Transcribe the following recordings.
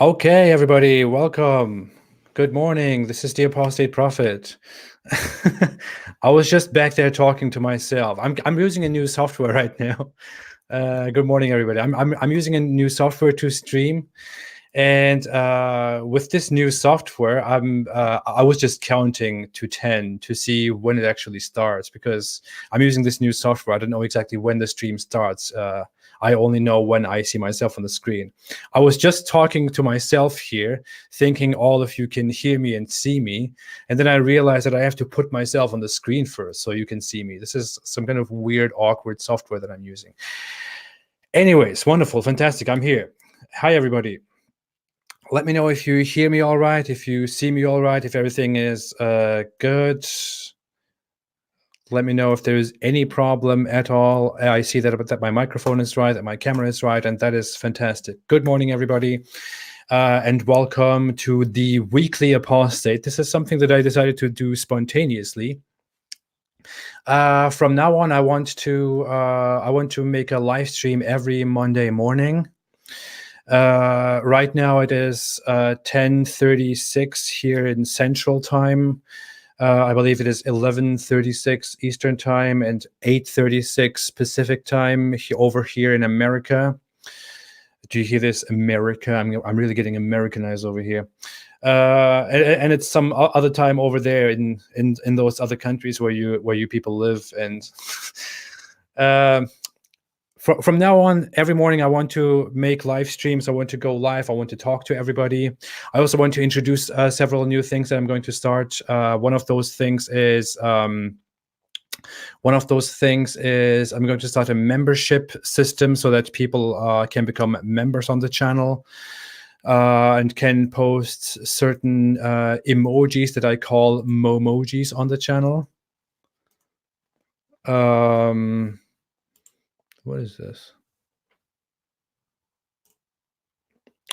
Okay, everybody, welcome. Good morning. This is the Apostate Prophet. I was just back there talking to myself. I'm using a new software right now. Good morning, everybody. I'm using a new software to stream, and with this new software, I was just counting to 10 to see when it actually starts because I'm using this new software. I don't know exactly when the stream starts. I only know when I see myself on the screen. I was just talking to myself here, thinking all of you can hear me and see me. And then I realized that I have to put myself on the screen first so you can see me. This is some kind of weird, awkward software that I'm using. Anyways, wonderful, fantastic. I'm here. Hi, everybody. Let me know if you hear me all right, if you see me all right, if everything is good. Let me know if there's any problem at all. I see that my microphone is right, that my camera is right, and that is fantastic. Good morning, everybody, and welcome to the weekly Apostate. This is something that I decided to do spontaneously. From now on, I want to make a live stream every Monday morning. Right now it is 10:36 here in Central Time. I believe it is 11:36 Eastern Time and 8:36 Pacific Time over here in America. Do you hear this, America? I'm really getting Americanized over here. And it's some other time over there in those other countries where you people live. And from now on, every morning I want to make live streams. I want to go live. I want to talk to everybody. I also want to introduce several new things that I'm going to start. One of those things is I'm going to start a membership system so that people can become members on the channel and can post certain emojis that I call momojis on the channel. What is this?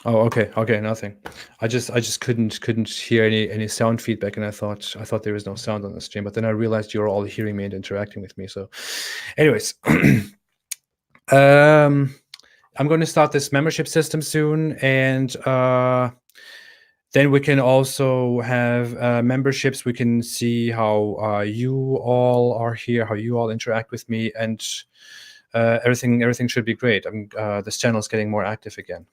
Oh, okay, nothing. I just couldn't hear any sound feedback, and I thought there was no sound on the stream, but then I realized you're all hearing me and interacting with me. So, anyways, I'm going to start this membership system soon, and then we can also have memberships. We can see how you all are here, how you all interact with me, and everything should be great. This channel is getting more active again.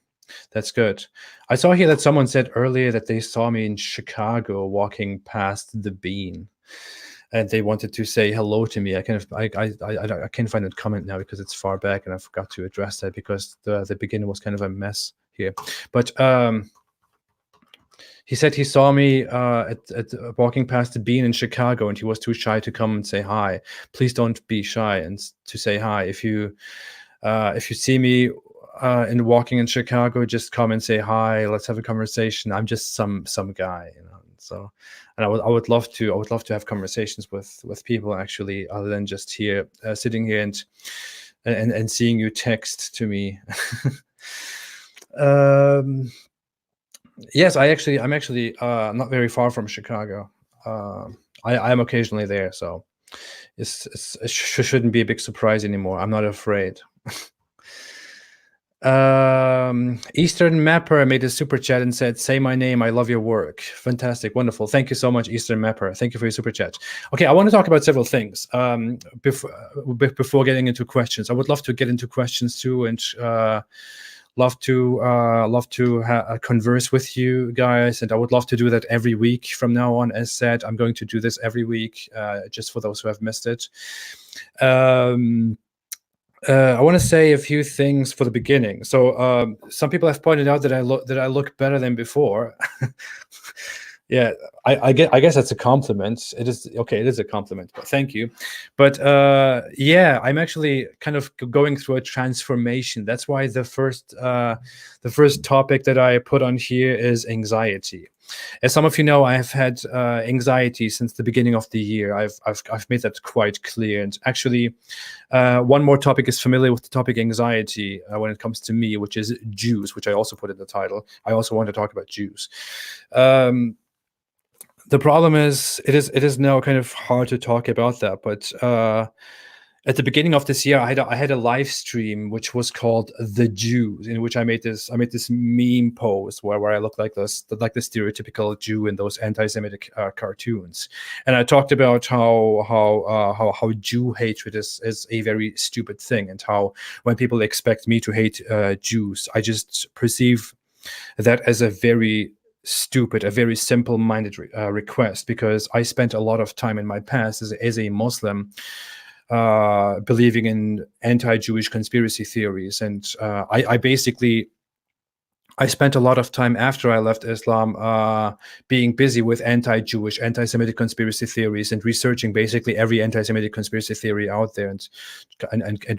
That's good. I saw here that someone said earlier that they saw me in Chicago walking past the Bean, and they wanted to say hello to me. I can't find that comment now because it's far back, and I forgot to address that because the beginning was kind of a mess here. But he said he saw me at walking past the Bean in Chicago, and he was too shy to come and say hi. Please don't be shy and to say hi. If you see me and walking in Chicago, just come and say hi. Let's have a conversation. I'm just some guy, you know. So, and I would love to have conversations with people actually, other than just here sitting here and seeing you text to me. Yes, I'm actually not very far from Chicago. I am occasionally there, so it shouldn't be a big surprise anymore. I'm not afraid. Eastern Mapper made a super chat and said, "Say my name. I love your work." Fantastic, wonderful. Thank you so much, Eastern Mapper. Thank you for your super chat. Okay, I want to talk about several things before getting into questions. I would love to get into questions too, and love to converse with you guys, and I would love to do that every week from now on. As said, I'm going to do this every week, just for those who have missed it. I want to say a few things for the beginning. So some people have pointed out that I look better than before. Yeah, I guess that's a compliment. It is okay. It is a compliment, but thank you. But yeah, I'm actually kind of going through a transformation. That's why the first topic that I put on here is anxiety. As some of you know, I have had anxiety since the beginning of the year. I've made that quite clear. And actually, one more topic is familiar with the topic anxiety when it comes to me, which is Jews, which I also put in the title. I also want to talk about Jews. The problem is, it is now kind of hard to talk about that, but at the beginning of this year, I had a live stream which was called The Jews, in which I made this meme post where I look like the stereotypical Jew in those anti-Semitic cartoons, and I talked about how Jew hatred is a very stupid thing, and how when people expect me to hate Jews, I just perceive that as a very stupid, a very simple-minded request, because I spent a lot of time in my past as a Muslim believing in anti-Jewish conspiracy theories, and I spent a lot of time after I left Islam being busy with anti-Jewish, anti-Semitic conspiracy theories, and researching basically every anti-Semitic conspiracy theory out there, and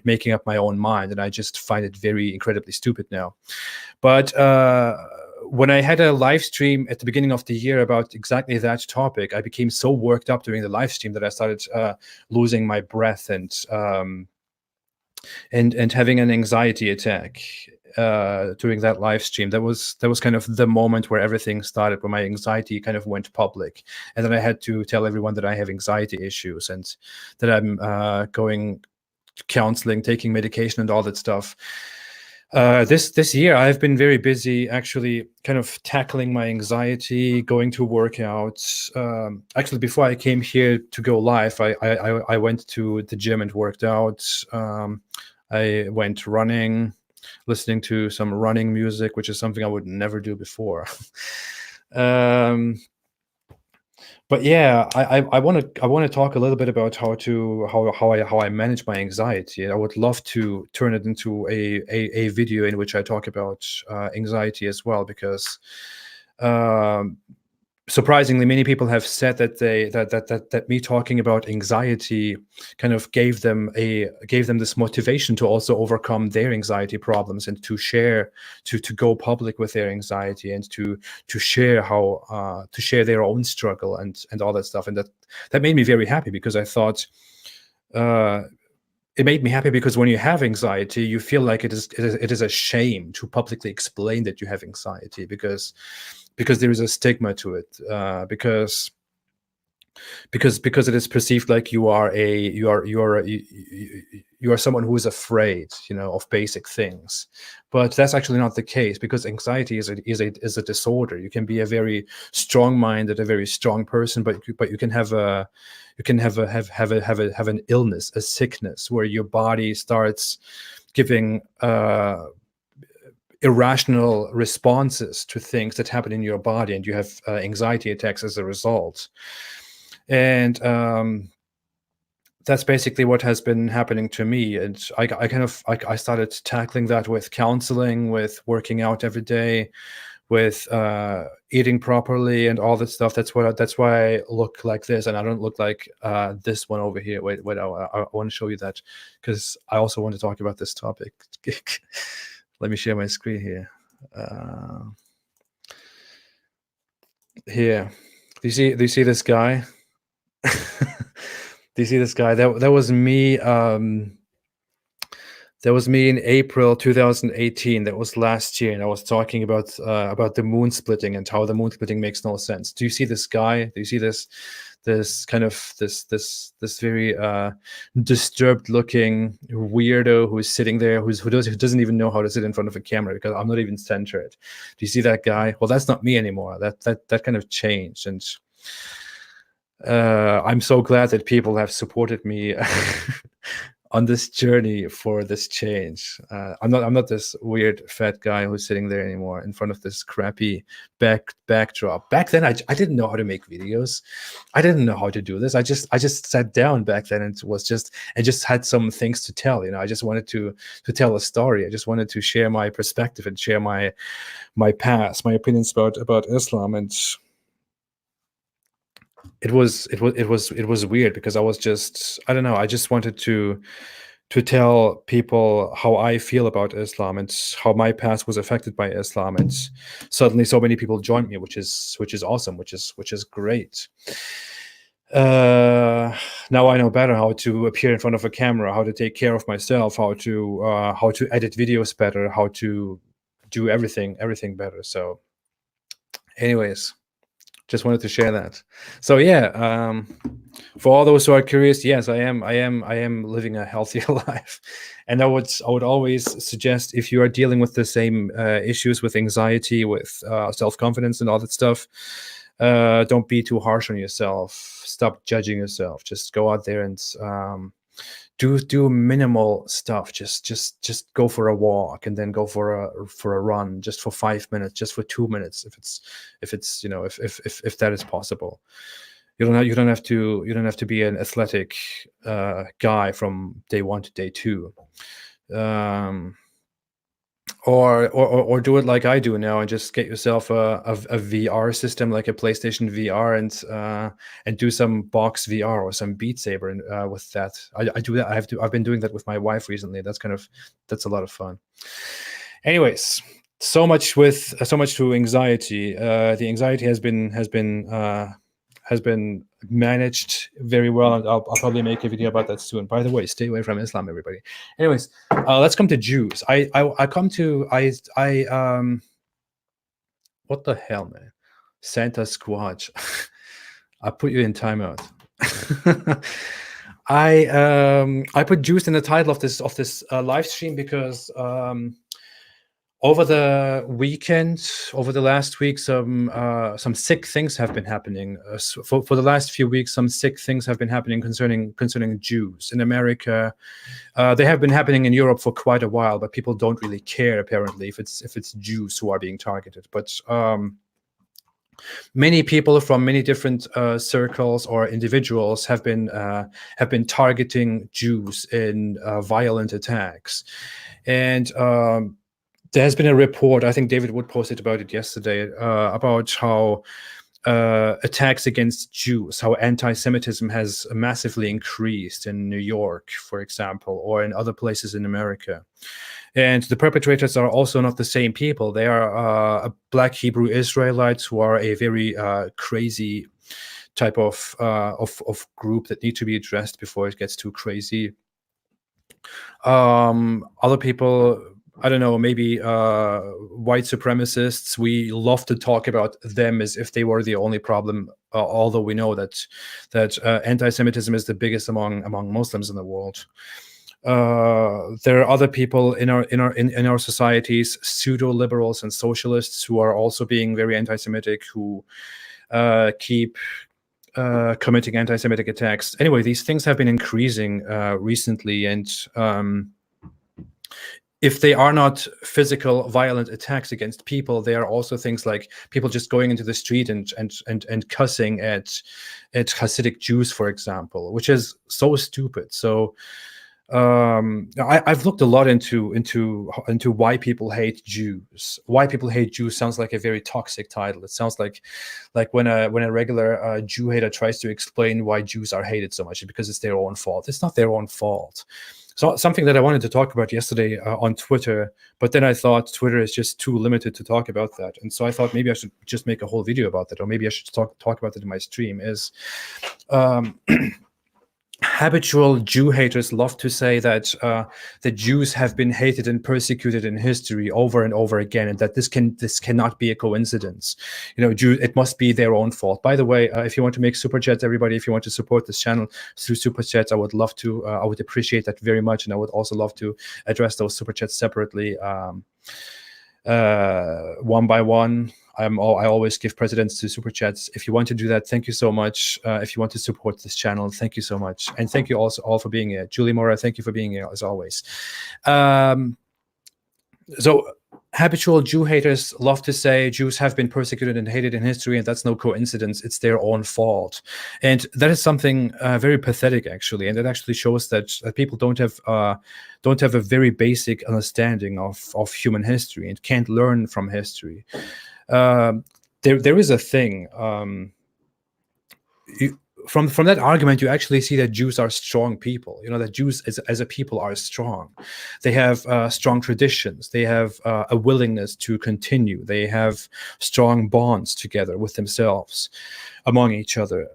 making up my own mind. And I just find it very incredibly stupid now. But when I had a live stream at the beginning of the year about exactly that topic, I became so worked up during the live stream that I started losing my breath and having an anxiety attack during that live stream. That was kind of the moment where everything started, where my anxiety kind of went public, and then I had to tell everyone that I have anxiety issues and that I'm going to counseling, taking medication, and all that stuff. This year, I've been very busy actually kind of tackling my anxiety, going to workouts. Actually, before I came here to go live, I went to the gym and worked out. I went running, listening to some running music, which is something I would never do before. But yeah, I want to talk a little bit about how I manage my anxiety. I would love to turn it into a video in which I talk about anxiety as well, because surprisingly, many people have said that that me talking about anxiety kind of gave them this motivation to also overcome their anxiety problems, and to go public with their anxiety, and to share their own struggle and all that stuff. And that made me very happy, because I thought it made me happy because when you have anxiety, you feel like it is a shame to publicly explain that you have anxiety, because there is a stigma to it, because it is perceived like you are someone who is afraid, of basic things. But that's actually not the case, because anxiety is a disorder. You can be a very strong-minded, a very strong person, but you can have an illness, a sickness, where your body starts giving irrational responses to things that happen in your body, and you have anxiety attacks as a result. And that's basically what has been happening to me. And I started tackling that with counseling, with working out every day, with eating properly, and all that stuff. That's why I look like this, and I don't look like this one over here. Wait, I want to show you that, because I also want to talk about this topic. Let me share my screen here. Here, do you see this guy? Do you see this guy? That was me. That was me in April 2018. That was last year, and I was talking about the moon splitting and how the moon splitting makes no sense. Do you see this guy? Do you see this kind of this very disturbed looking weirdo who's sitting there, who doesn't even know how to sit in front of a camera, because I'm not even centered? Do you see that guy? Well, that's not me anymore. That kind of changed, and I'm so glad that people have supported me on this journey for this change. I'm not this weird fat guy who's sitting there anymore in front of this crappy backdrop. Back then, I didn't know how to make videos. I didn't know how to do this. I just sat down back then, and just had some things to tell. I just wanted to tell a story. I just wanted to share my perspective and share my past, my opinions about Islam. And it was weird, because I was just, I don't know, I just wanted to tell people how I feel about Islam, and how my past was affected by Islam. And suddenly so many people joined me, which is awesome, which is great. Now I know better how to appear in front of a camera, how to take care of myself, how to edit videos better, how to do everything better. So anyways, Just wanted to share that. So yeah, for all those who are curious, yes, I am living a healthier life, and I would always suggest, if you are dealing with the same issues with anxiety, with self-confidence, and all that stuff, don't be too harsh on yourself. Stop judging yourself. Just go out there and do minimal stuff. Just go for a walk, and then go for a run, just for 5 minutes, just for 2 minutes, if it's if that is possible. You don't have to be an athletic guy from day 1 to day 2. Or do it like I do now, and just get yourself a VR system, like a PlayStation VR, and do some box VR or some Beat Saber, and with that. I do that. I've been doing that with my wife recently. That's a lot of fun. Anyways, so much to anxiety. The anxiety has been managed very well, and I'll probably make a video about that soon. By the way, stay away from Islam, everybody. Anyways, let's come to Jews. What the hell, man? Santa Squatch. I put you in timeout. I put Jews in the title of this live stream because over the weekend, over the last week, some sick things have been happening. For the last few weeks, some sick things have been happening concerning Jews in America. They have been happening in Europe for quite a while, but people don't really care, apparently, if it's Jews who are being targeted. But many people from many different circles or individuals have been targeting Jews in violent attacks, and there has been a report, I think David Wood posted about it yesterday, about how attacks against Jews, how anti-Semitism has massively increased in New York, for example, or in other places in America. And the perpetrators are also not the same people. They are Black Hebrew Israelites who are a very crazy type of group that need to be addressed before it gets too crazy. Other people, I don't know, maybe white supremacists. We love to talk about them as if they were the only problem, although we know that anti-Semitism is the biggest among Muslims in the world. There are other people in our societies, pseudo-liberals and socialists, who are also being very anti-Semitic, who keep committing anti-Semitic attacks. Anyway, these things have been increasing recently, and if they are not physical violent attacks against people, they are also things like people just going into the street and cussing at Hasidic Jews, for example, which is so stupid. So I've looked a lot into why people hate Jews. Why people hate Jews sounds like a very toxic title. It sounds like when a regular Jew hater tries to explain why Jews are hated so much, because it's their own fault. It's not their own fault. So something that I wanted to talk about yesterday on Twitter, but then I thought Twitter is just too limited to talk about that. And so I thought maybe I should just make a whole video about that, or maybe I should talk about it in my stream, is habitual Jew haters love to say that the Jews have been hated and persecuted in history over and over again, and that this cannot be a coincidence. It must be their own fault. By the way, if you want to make super chats, everybody, if you want to support this channel through super chats, I would love to. I would appreciate that very much, and I would also love to address those super chats separately, one by one. I always give precedence to super chats. If you want to do that, thank you so much. If you want to support this channel, thank you so much. And thank you also all for being here. Julie Mora, thank you for being here as always. So habitual Jew haters love to say Jews have been persecuted and hated in history, and that's no coincidence. It's their own fault. And that is something very pathetic, actually. And it actually shows that people don't have a very basic understanding of human history and can't learn from history. There is a thing. From that argument, you actually see that Jews are strong people. That Jews as a people are strong. They have strong traditions. They have a willingness to continue. They have strong bonds together with themselves, among each other.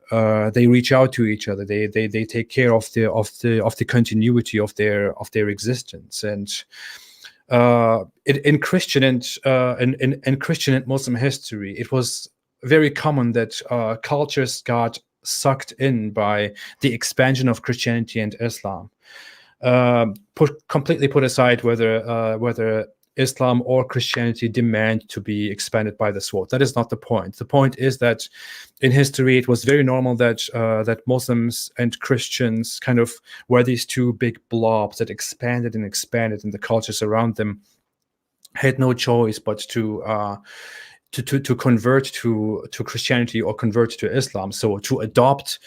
They reach out to each other. They take care of the continuity of their existence. And in Christian and Muslim history, it was very common that cultures got sucked in by the expansion of Christianity and Islam. Completely put aside whether Islam or Christianity demand to be expanded by the sword. That is not the point. The point is that in history it was very normal that that Muslims and Christians kind of were these two big blobs that expanded and expanded, and the cultures around them had no choice but to convert to Christianity or convert to Islam. So to adopt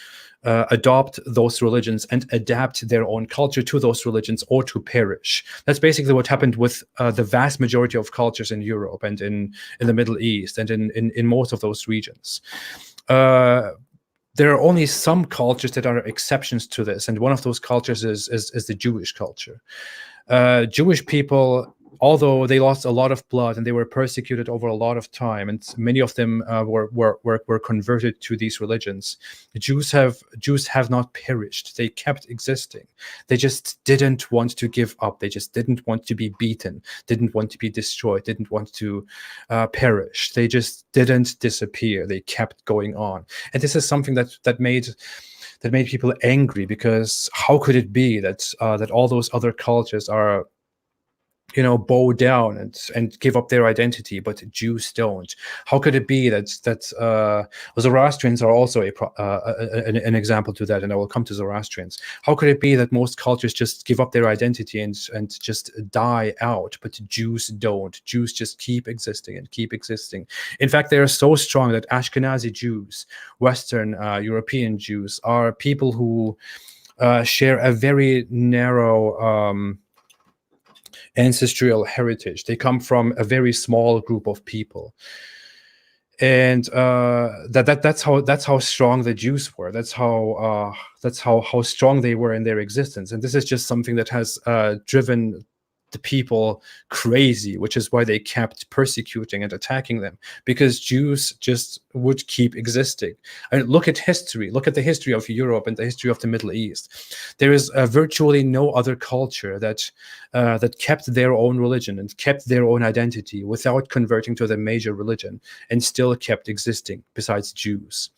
those religions and adapt their own culture to those religions, or to perish. That's basically what happened with the vast majority of cultures in Europe and in the Middle East and in most of those regions. There are only some cultures that are exceptions to this, and one of those cultures is the Jewish culture. Jewish people, although they lost a lot of blood and they were persecuted over a lot of time, and many of them were converted to these religions, Jews have not perished. They kept existing. They just didn't want to give up. They just didn't want to be beaten, didn't want to be destroyed, didn't want to perish. They just didn't disappear. They kept going on. And this is something that made people angry, because how could it be that that all those other cultures are, bow down and give up their identity, but Jews don't? How could it be that Zoroastrians are also an example to that, and I will come to Zoroastrians. How could it be that most cultures just give up their identity and just die out, but Jews don't? Jews just keep existing and keep existing. In fact, they are so strong that Ashkenazi Jews, Western European Jews, are people who share a very narrow ancestral heritage. They come from a very small group of people, and that's how strong the Jews were. That's how strong they were in their existence. And this is just something that has driven the people crazy, which is why they kept persecuting and attacking them, because Jews just would keep existing. And look at history. Look at the history of Europe and the history of the Middle East. There is virtually no other culture that kept their own religion and kept their own identity without converting to the major religion, and still kept existing, besides Jews.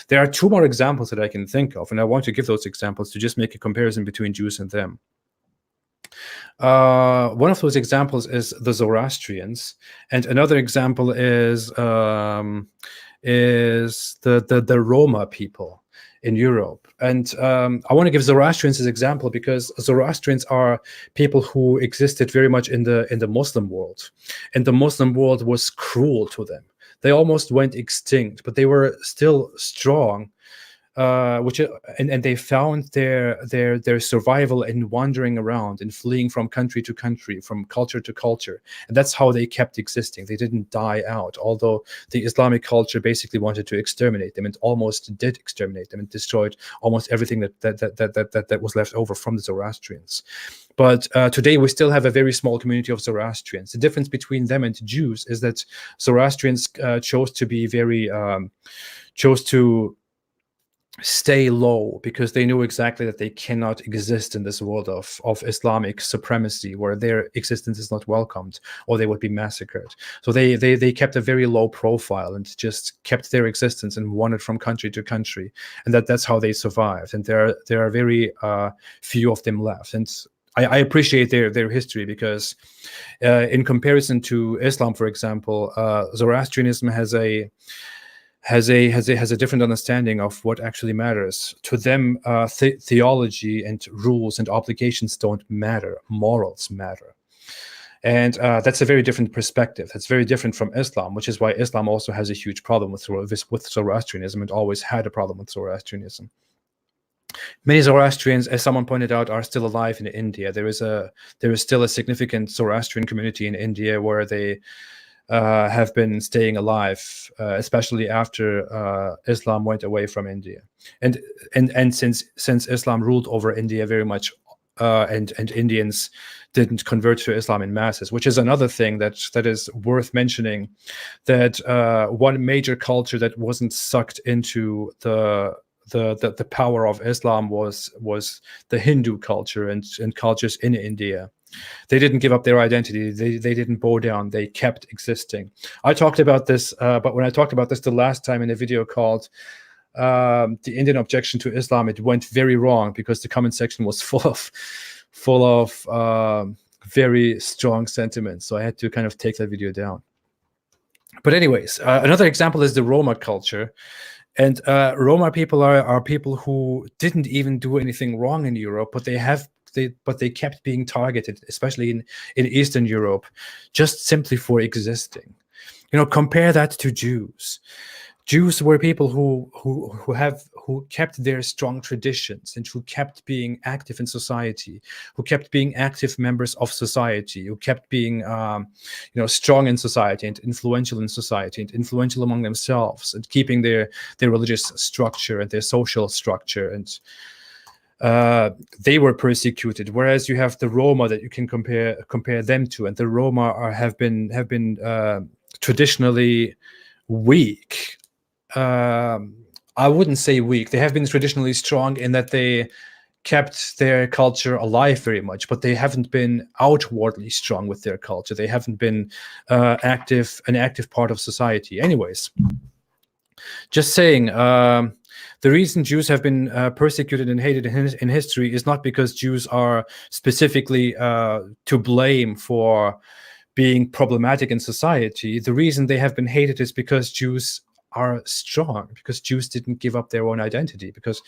There are two more examples that I can think of, and I want to give those examples to just make a comparison between Jews and them. One of those examples is the Zoroastrians, and another example is the Roma people in Europe. And I want to give Zoroastrians as an example, because Zoroastrians are people who existed very much in the Muslim world, and the Muslim world was cruel to them. They almost went extinct, but they were still strong. And they found their survival in wandering around and fleeing from country to country, from culture to culture, and that's how they kept existing. They didn't die out, although the Islamic culture basically wanted to exterminate them, and almost did exterminate them, and destroyed almost everything that was left over from the Zoroastrians. But today we still have a very small community of Zoroastrians. The difference between them and Jews is that Zoroastrians chose to stay low, because they knew exactly that they cannot exist in this world of Islamic supremacy, where their existence is not welcomed, or they would be massacred. So they kept a very low profile and just kept their existence and wandered from country to country, and that's how they survived. And there are very few of them left. And I appreciate their history, because in comparison to Islam, for example, Zoroastrianism has a different understanding of what actually matters. To them, theology and rules and obligations don't matter. Morals matter. And that's a very different perspective. That's very different from Islam, which is why Islam also has a huge problem with Zoroastrianism, and always had a problem with Zoroastrianism. Many Zoroastrians, as someone pointed out, are still alive in India. There is still a significant Zoroastrian community in India, where they have been staying alive, especially after Islam went away from India, and since Islam ruled over India very much, and Indians didn't convert to Islam in masses, which is another thing that is worth mentioning. That one major culture that wasn't sucked into the power of Islam was the Hindu culture and cultures in India. They didn't give up their identity. They didn't bow down. They kept existing. I talked about this, but when I talked about this the last time in a video called the Indian objection to Islam, it went very wrong because the comment section was full of very strong sentiments. So I had to kind of take that video down. But anyways, another example is the Roma culture. And Roma people are people who didn't even do anything wrong in Europe, but they kept being targeted, especially in Eastern Europe, just simply for existing. Compare that to Jews. Jews were people who kept their strong traditions and who kept being active in society, who kept being active members of society, who kept being strong in society and influential in society and influential among themselves, and keeping their religious structure and their social structure. And they were persecuted, whereas you have the Roma that you can compare them to, and the Roma have been traditionally weak. I wouldn't say weak. They have been traditionally strong in that they kept their culture alive very much, but they haven't been outwardly strong with their culture. They haven't been an active part of society. Anyways, just saying, the reason Jews have been persecuted and hated in history is not because Jews are specifically to blame for being problematic in society. The reason they have been hated is because Jews are strong, because Jews didn't give up their own identity, because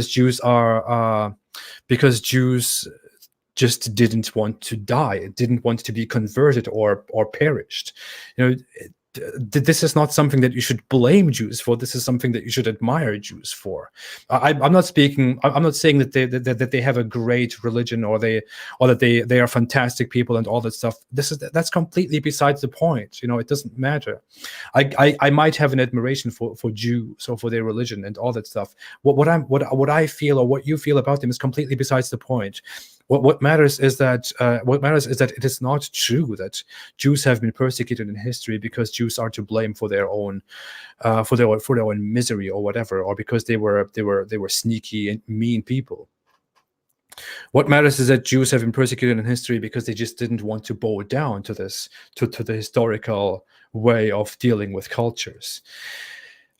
Jews just didn't want to die, didn't want to be converted or perished. This is not something that you should blame Jews for. This is something that you should admire Jews for. I'm not saying that they have a great religion or that they are fantastic people and all that stuff. That's completely besides the point. It doesn't matter. I might have an admiration for Jews or for their religion and all that stuff. What I feel or what you feel about them is completely besides the point. What matters is that it is not true that Jews have been persecuted in history because Jews are to blame for their own misery or whatever, or because they were sneaky and mean people. What matters is that Jews have been persecuted in history because they just didn't want to bow down to the historical way of dealing with cultures.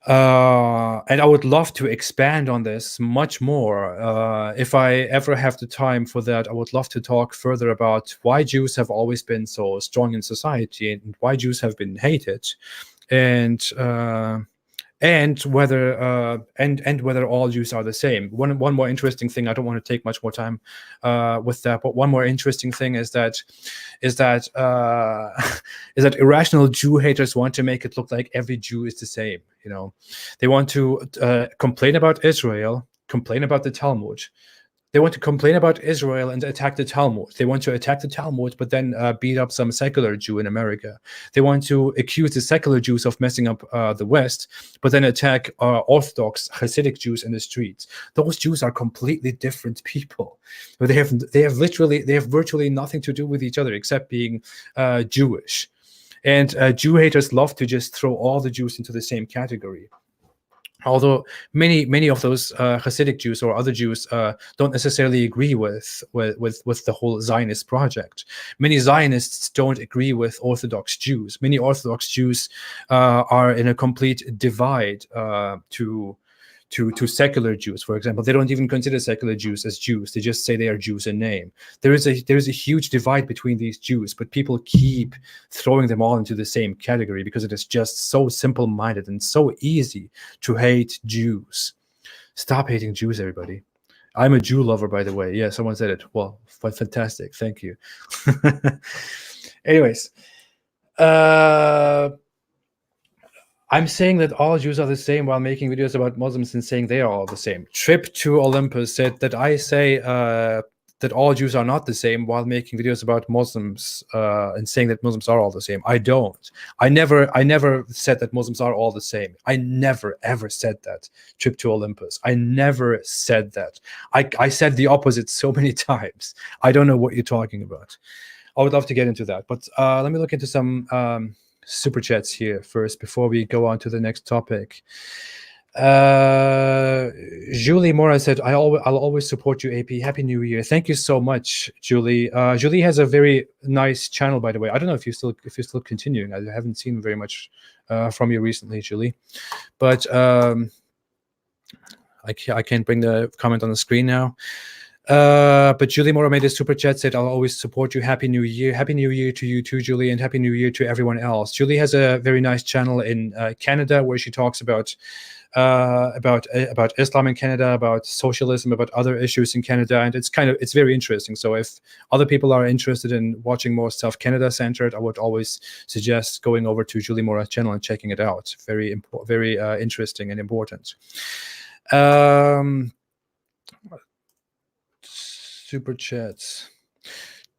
And I would love to expand on this much more. If I ever have the time for that, I would love to talk further about why Jews have always been so strong in society and why Jews have been hated, and whether all Jews are the same. One more interesting thing. I don't want to take much more time with that, but one more interesting thing is that irrational Jew haters want to make it look like every Jew is the same. They want to complain about Israel, complain about the Talmud. They want to complain about Israel and attack the Talmud. They want to attack the Talmud, but then beat up some secular Jew in America. They want to accuse the secular Jews of messing up the West, but then attack Orthodox Hasidic Jews in the streets. Those Jews are completely different people. They have virtually nothing to do with each other except being Jewish. And Jew haters love to just throw all the Jews into the same category. Although many of those Hasidic Jews or other Jews don't necessarily agree with the whole Zionist project. Many Zionists don't agree with Orthodox Jews. Many Orthodox Jews are in a complete divide to secular Jews, for example. They don't even consider secular Jews as Jews. They just say they are Jews in name. There is a huge divide between these Jews, but people keep throwing them all into the same category because it is just so simple-minded and so easy to hate Jews. Stop hating Jews, everybody. I'm a Jew lover, by the way. Yeah, someone said it. Well, fantastic. Thank you. Anyways, I'm saying that all Jews are the same while making videos about Muslims and saying they are all the same. Trip to Olympus said that I say that all Jews are not the same while making videos about Muslims and saying that Muslims are all the same. I don't. I never said that Muslims are all the same. I never, ever said that. Trip to Olympus. I never said that. I said the opposite so many times. I don't know what you're talking about. I would love to get into that. But let me look into some super chats here first before we go on to the next topic. Julie Mora said, I'll always support you, AP. Happy New Year. Thank you so much, Julie. Julie has a very nice channel, by the way. I don't know if you're still continuing. I haven't seen very much from you recently, Julie. But I can't bring the comment on the screen now. But Julie Mora made a super chat, said, I'll always support you. Happy New Year. Happy New Year to you too, Julie, and Happy New Year to everyone else. Julie has a very nice channel in Canada where she talks about Islam in Canada, about socialism, about other issues in Canada, and it's very interesting. So if other people are interested in watching more stuff Canada centered, I would always suggest going over to Julie Mora's channel and checking it out. Very interesting and important. Super chats.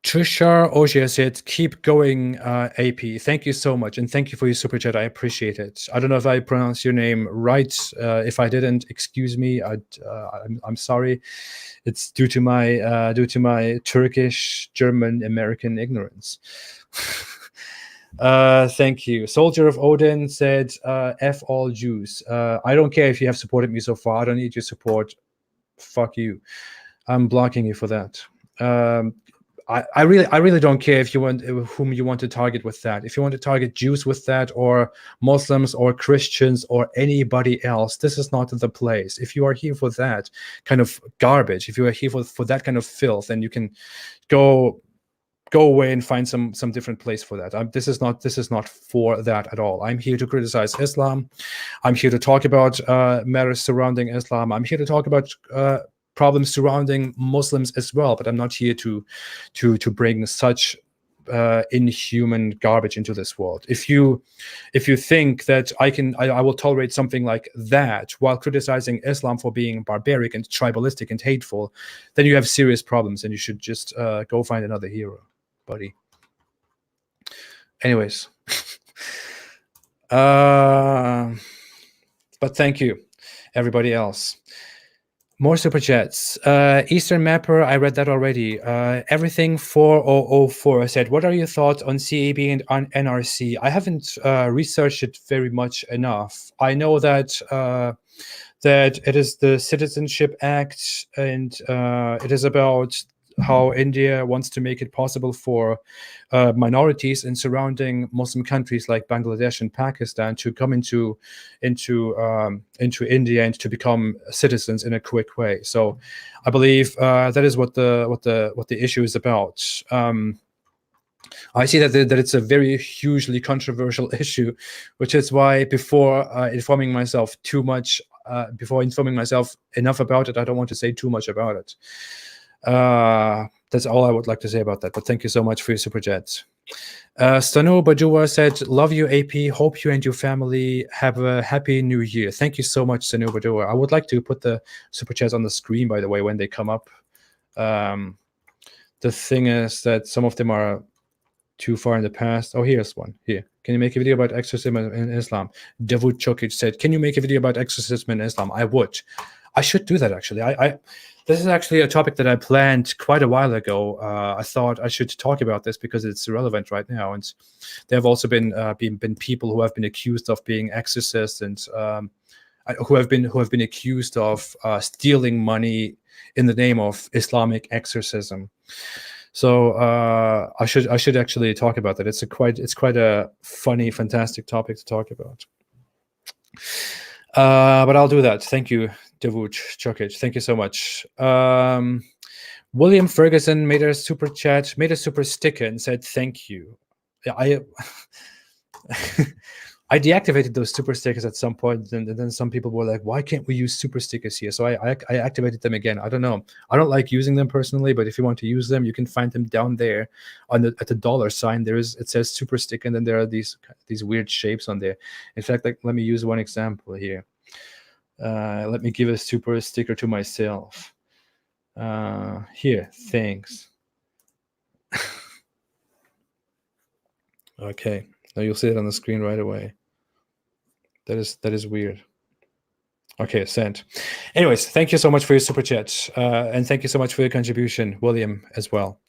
Tushar Ogia said, keep going, AP. Thank you so much. And thank you for your super chat. I appreciate it. I don't know if I pronounced your name right. If I didn't, excuse me. I'm sorry. It's due to my Turkish, German, American ignorance. Thank you. Soldier of Odin said, F all Jews. I don't care if you have supported me so far. I don't need your support. Fuck you. I'm blocking you for that. I really don't care if you want whom you want to target with that. If you want to target Jews with that, or Muslims, or Christians, or anybody else, this is not the place. If you are here for that kind of garbage, if you are here for that kind of filth, then you can go away and find some different place for that. This is not for that at all. I'm here to criticize Islam. I'm here to talk about matters surrounding Islam. I'm here to talk about problems surrounding Muslims as well, but I'm not here to bring such inhuman garbage into this world. If you think that I will tolerate something like that while criticizing Islam for being barbaric and tribalistic and hateful, then you have serious problems, and you should just go find another hero, buddy. Anyways, but thank you, everybody else. More super chats. Eastern Mapper, I read that already. Everything 4004 said, what are your thoughts on CAB and on NRC? I haven't researched it very much enough. I know that it is the Citizenship Act, and it is about how India wants to make it possible for minorities in surrounding Muslim countries like Bangladesh and Pakistan to come into India and to become citizens in a quick way. So I believe that is what the issue is about. I see that it's a very hugely controversial issue, which is why before informing myself enough about it, I don't want to say too much about it. That's all I would like to say about that. But thank you so much for your super chats. Stanu Bajua said, love you, AP. Hope you and your family have a happy new year. Thank you so much, Stanu Bajua. I would like to put the super chats on the screen, by the way, when they come up. The thing is that some of them are too far in the past. Oh, here's one. Here. Can you make a video about exorcism in Islam? Davud Chokic said, can you make a video about exorcism in Islam? I would. I should do that, actually. This is actually a topic that I planned quite a while ago. I thought I should talk about this because it's relevant right now. And there have also been people who have been accused of being exorcists, and who have been accused of stealing money in the name of Islamic exorcism. So I should actually talk about that. It's quite a funny, fantastic topic to talk about. But I'll do that. Thank you, Davud Chokic. Thank you so much. William Ferguson made a super sticker and said thank you. I deactivated those super stickers at some point, and then some people were like, why can't we use super stickers here? So I activated them again. I don't know. I don't like using them personally, but if you want to use them, you can find them down there at the dollar sign. It says super sticker, and then there are these weird shapes on there. In fact, let me use one example here. Let me give a super sticker to myself. Here, thanks. Okay, now you'll see it on the screen right away. That is weird. Okay, sent. Anyways, thank you so much for your super chat, and thank you so much for your contribution, William, as well.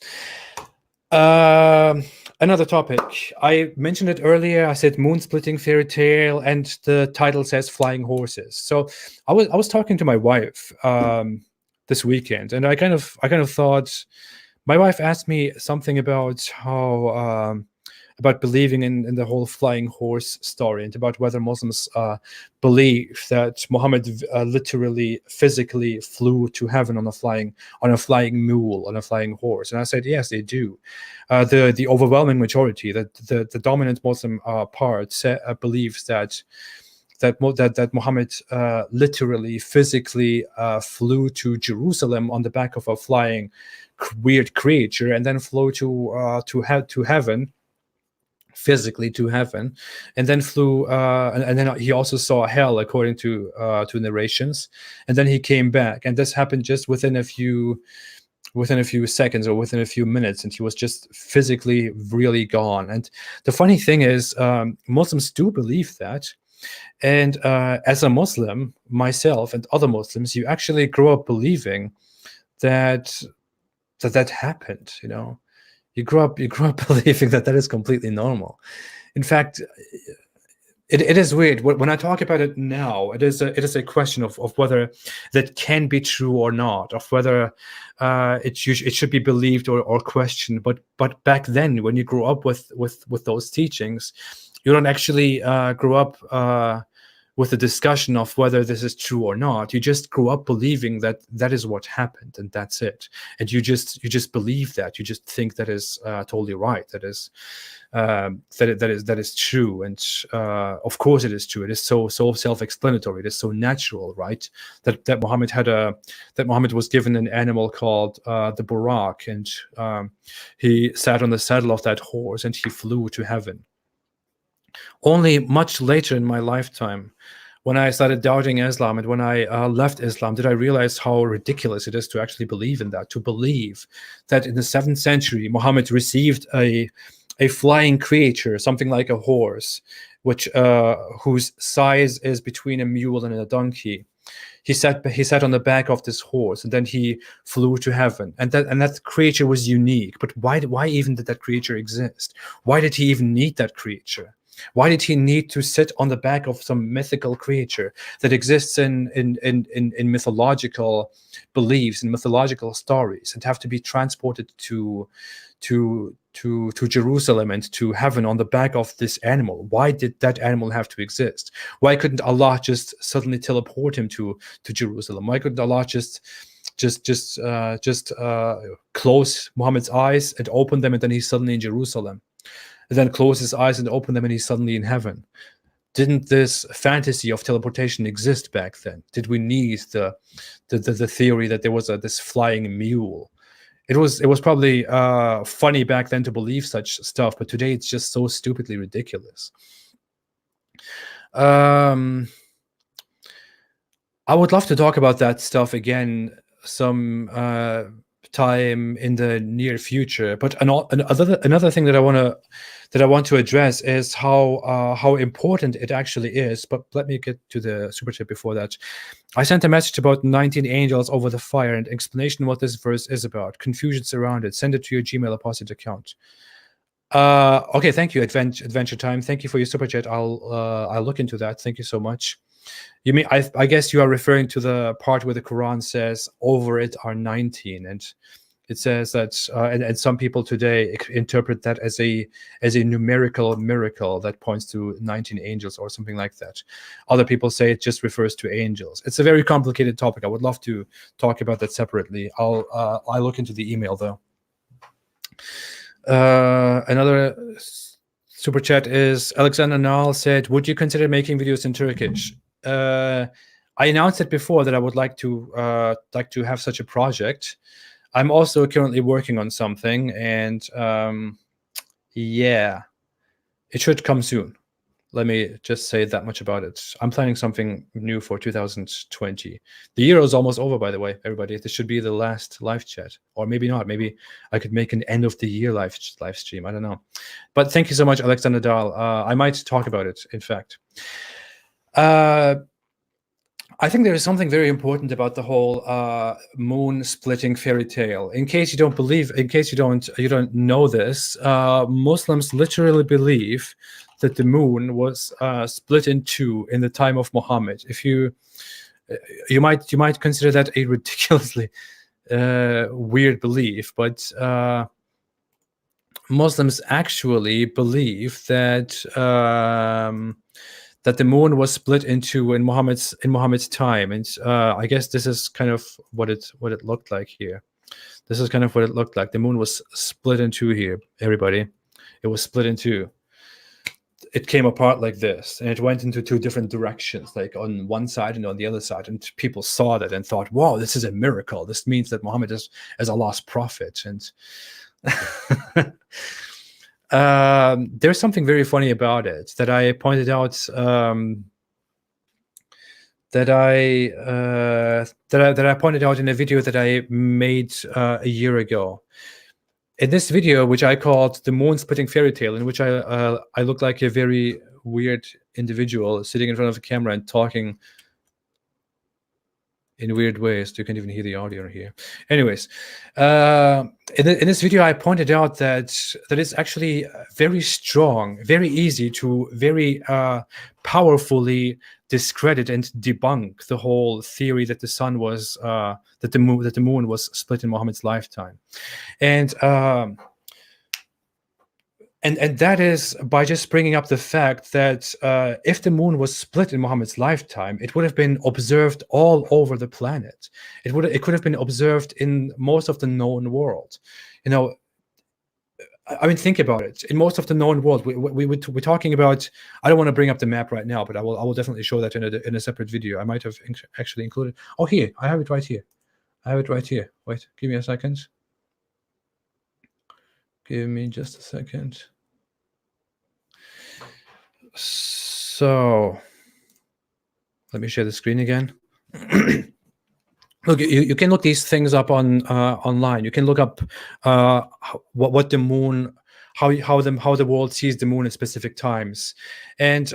Another topic. I mentioned it earlier. I said moon splitting fairy tale, and the title says flying horses. So I was talking to my wife this weekend, and I kind of thought, my wife asked me something about how about believing in the whole flying horse story, and about whether Muslims believe that Muhammad literally physically flew to heaven on a flying mule, on a flying horse. And I said, yes, they do. The overwhelming majority, the dominant Muslim part, believes that Muhammad literally physically flew to Jerusalem on the back of a flying weird creature, and then flew to heaven, physically to heaven, and then flew and then he also saw hell, according to narrations, and then he came back, and this happened just within a few seconds, or within a few minutes, and he was just physically really gone. And the funny thing is, Muslims do believe that. And as a Muslim myself, and other Muslims, you actually grow up believing that happened. You grow up believing that is completely normal. In fact, it is weird when I talk about it now. It is a question of whether that can be true or not, of whether it should be believed or questioned. But back then, when you grew up with those teachings, you don't actually grow up with the discussion of whether this is true or not. You just grew up believing that is what happened, and that's it. And you just believe that. You just think that is totally right. That is true. And of course it is true. It is so self-explanatory. It is so natural, right? That Muhammad was given an animal called the Buraq, and he sat on the saddle of that horse, and he flew to heaven. Only much later in my lifetime, when I started doubting Islam, and when I left Islam, did I realize how ridiculous it is to actually believe in that, to believe that in the 7th century, Muhammad received a flying creature, something like a horse, whose size is between a mule and a donkey. He sat on the back of this horse, and then he flew to heaven. And that creature was unique. But why even did that creature exist? Why did he even need that creature? Why did he need to sit on the back of some mythical creature that exists in mythological beliefs, in mythological stories, and have to be transported to Jerusalem and to heaven on the back of this animal? Why did that animal have to exist? Why couldn't Allah just suddenly teleport him to Jerusalem? Why couldn't Allah just close Muhammad's eyes and open them, and then he's suddenly in Jerusalem? And then close his eyes and open them, and he's suddenly in heaven? Didn't this fantasy of teleportation exist back then? Did we need the theory that there was this flying mule? It was probably funny back then to believe such stuff, but today it's just so stupidly ridiculous. I would love to talk about that stuff again some time in the near future. But another thing that I want to address is how important it actually is. But let me get to the super chat before that. I sent a message about 19 angels over the fire and explanation what this verse is about. Confusion surrounded. Send it to your Gmail Apostate account. Okay, thank you, Adventure Time. Thank you for your super chat. I'll look into that. Thank you so much. You mean, I guess you are referring to the part where the Quran says over it are 19, and it says that, and some people today interpret that as a numerical miracle that points to 19 angels or something like that. Other people say it just refers to angels. It's a very complicated topic. I would love to talk about that separately. I'll look into the email though. Another super chat is Alexander Nall said, would you consider making videos in Turkish? I announced it before that I would like to have such a project. I'm also currently working on something, and yeah, it should come soon. Let me just say that much about it. I'm planning something new for 2020. The year is almost over, by the way, everybody. This should be the last live chat, or maybe not. Maybe I could make an end of the year live stream. I don't know. But thank you so much, Alexander Dahl. I might talk about it, in fact. I think there is something very important about the whole moon splitting fairy tale. In case you don't believe, in case you don't know this, Muslims literally believe that the moon was split in two in the time of Muhammad. If you might consider that a ridiculously weird belief, but Muslims actually believe that that the moon was split in two in Muhammad's time, and I guess this is kind of what it looked like here. This is kind of what it looked like. The moon was split in two here, everybody. It was split in two. It came apart like this, and it went into two different directions, like on one side and on the other side. And people saw that and thought, "Wow, this is a miracle. This means that Muhammad is Allah's prophet." And there's something very funny about it that I pointed out. That I pointed out in a video that I made a year ago. In this video, which I called "The Moon Splitting Fairy Tale," in which I look like a very weird individual sitting in front of a camera and talking in weird ways. You can't even hear the audio here. Anyways, in this video, I pointed out that it's actually very strong, very easy to very powerfully discredit and debunk the whole theory that the sun was that the moon was split in Muhammad's lifetime, and that is by just bringing up the fact that if the moon was split in Muhammad's lifetime, it would have been observed all over the planet. It could have been observed in most of the known world. You know, I mean, think about it. In most of the known world, we're talking about. I don't want to bring up the map right now, but I will definitely show that in a separate video. I might have actually included. Oh, here, I have it right here. I have it right here. Wait, give me a second. Give me just a second. So let me share the screen again. Look, you can look these things up on online. You can look up what the moon, how the world sees the moon at specific times, and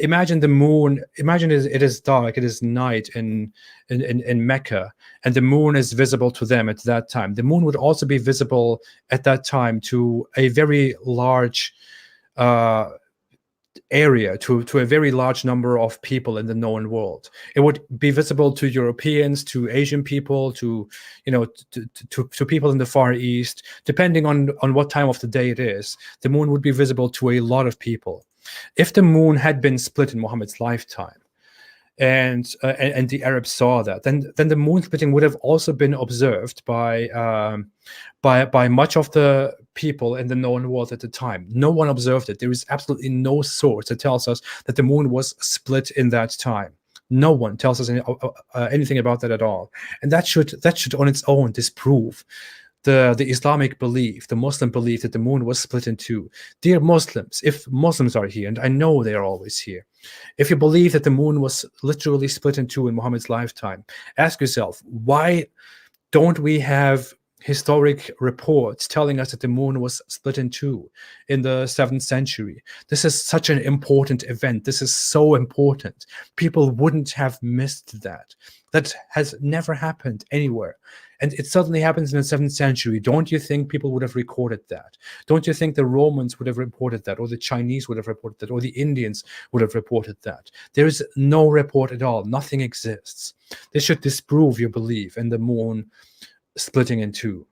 imagine the moon. Imagine it is dark. It is night in Mecca, and the moon is visible to them at that time. The moon would also be visible at that time to a very large area, to a very large number of people in the known world. It would be visible to Europeans, to Asian people, to people in the Far East. Depending on what time of the day it is, the moon would be visible to a lot of people. If the moon had been split in Muhammad's lifetime, and the Arabs saw that, then the moon splitting would have also been observed by much of the people in the known world at the time. No one observed it. There is absolutely no source that tells us that the moon was split in that time. No one tells us anything about that at all, and that should on its own disprove the Islamic belief, the Muslim belief that the moon was split in two. Dear Muslims, if Muslims are here, and I know they are always here, if you believe that the moon was literally split in two in Muhammad's lifetime, ask yourself, why don't we have historic reports telling us that the moon was split in two in the 7th century? This is such an important event. This is so important. People wouldn't have missed that. That has never happened anywhere. And it suddenly happens in the 7th century. Don't you think people would have recorded that? Don't you think the Romans would have reported that, or the Chinese would have reported that, or the Indians would have reported that? There is no report at all. Nothing exists. This should disprove your belief in the moon splitting in two.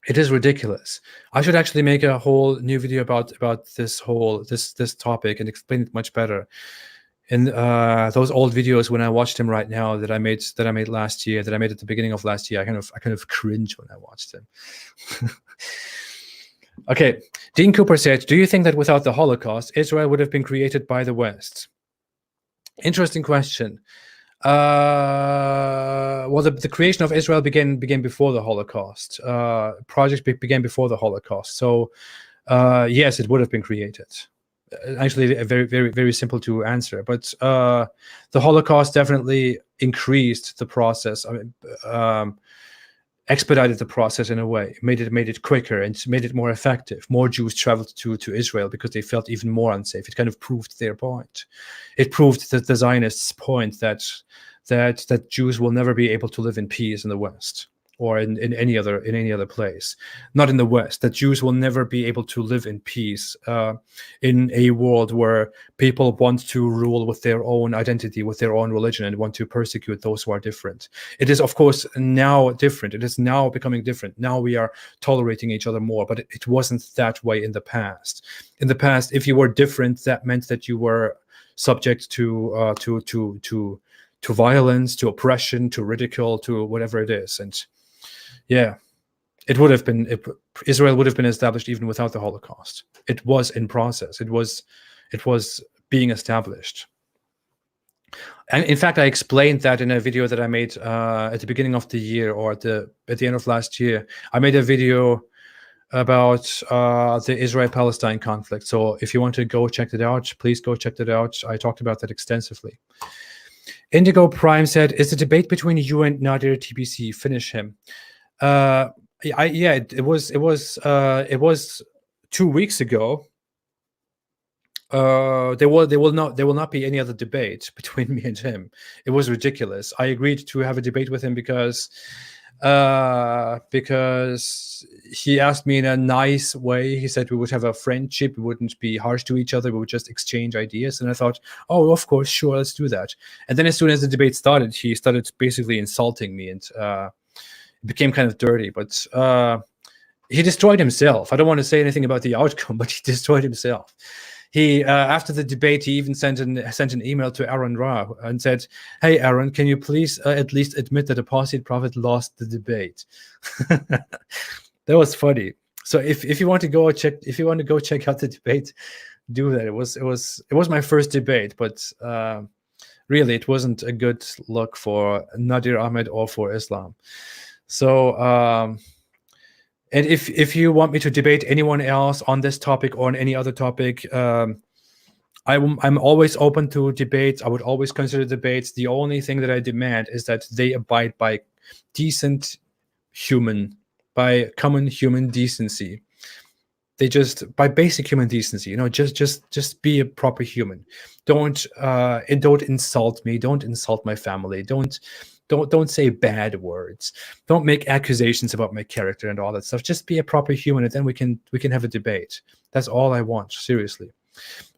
It is ridiculous. I should actually make a whole new video about this topic and explain it much better. In those old videos, when I watched them right now, that I made last year, that I made at the beginning of last year, I kind of cringe when I watched them. Okay, Dean Cooper said, "Do you think that without the Holocaust, Israel would have been created by the West?" Interesting question. Well, the creation of Israel began before the Holocaust. Projects began before the Holocaust. So, yes, it would have been created. Actually, very, very, very simple to answer. But the Holocaust definitely increased the process. I mean, expedited the process in a way, made it quicker and made it more effective. More Jews traveled to Israel because they felt even more unsafe. It kind of proved their point. It proved the Zionists' point that Jews will never be able to live in peace in the West or in any other place. Not in the West. That Jews will never be able to live in peace in a world where people want to rule with their own identity, with their own religion, and want to persecute those who are different. It is, of course, now different. It is now becoming different. Now we are tolerating each other more, but it wasn't that way in the past. In the past, if you were different, that meant that you were subject to violence, to oppression, to ridicule, to whatever it is. And yeah, Israel would have been established even without the Holocaust. It was in process. It was being established. And in fact, I explained that in a video that I made at the beginning of the year, or at the end of last year. I made a video about the Israel-Palestine conflict. So if you want to go check it out, please go check it out. I talked about that extensively. Indigo Prime said, "Is the debate between you and Nadir TBC? Finish him." It was 2 weeks ago. There will not be any other debate between me and him. It was ridiculous. I agreed to have a debate with him because he asked me in a nice way. He said we would have a friendship, we wouldn't be harsh to each other, we would just exchange ideas. And I thought, oh, of course, sure, let's do that. And then as soon as the debate started, he started basically insulting me, and it became kind of dirty. But he destroyed himself. I don't want to say anything about the outcome, but he destroyed himself. He after the debate, he even sent an email to Aaron Ra and said, "Hey Aaron, can you please at least admit that Apostate Prophet lost the debate?" That was funny. So if you want to go check out the debate, do that. It was my first debate, but really it wasn't a good look for Nadir Ahmed or for Islam. So and if you want me to debate anyone else on this topic or on any other topic, I'm always open to debates. I would always consider debates. The only thing that I demand is that they abide by common human decency. By basic human decency, just be a proper human. Don't insult me. Don't insult my family. Don't say bad words. Don't make accusations about my character and all that stuff. Just be a proper human, and then we can have a debate. That's all I want, seriously.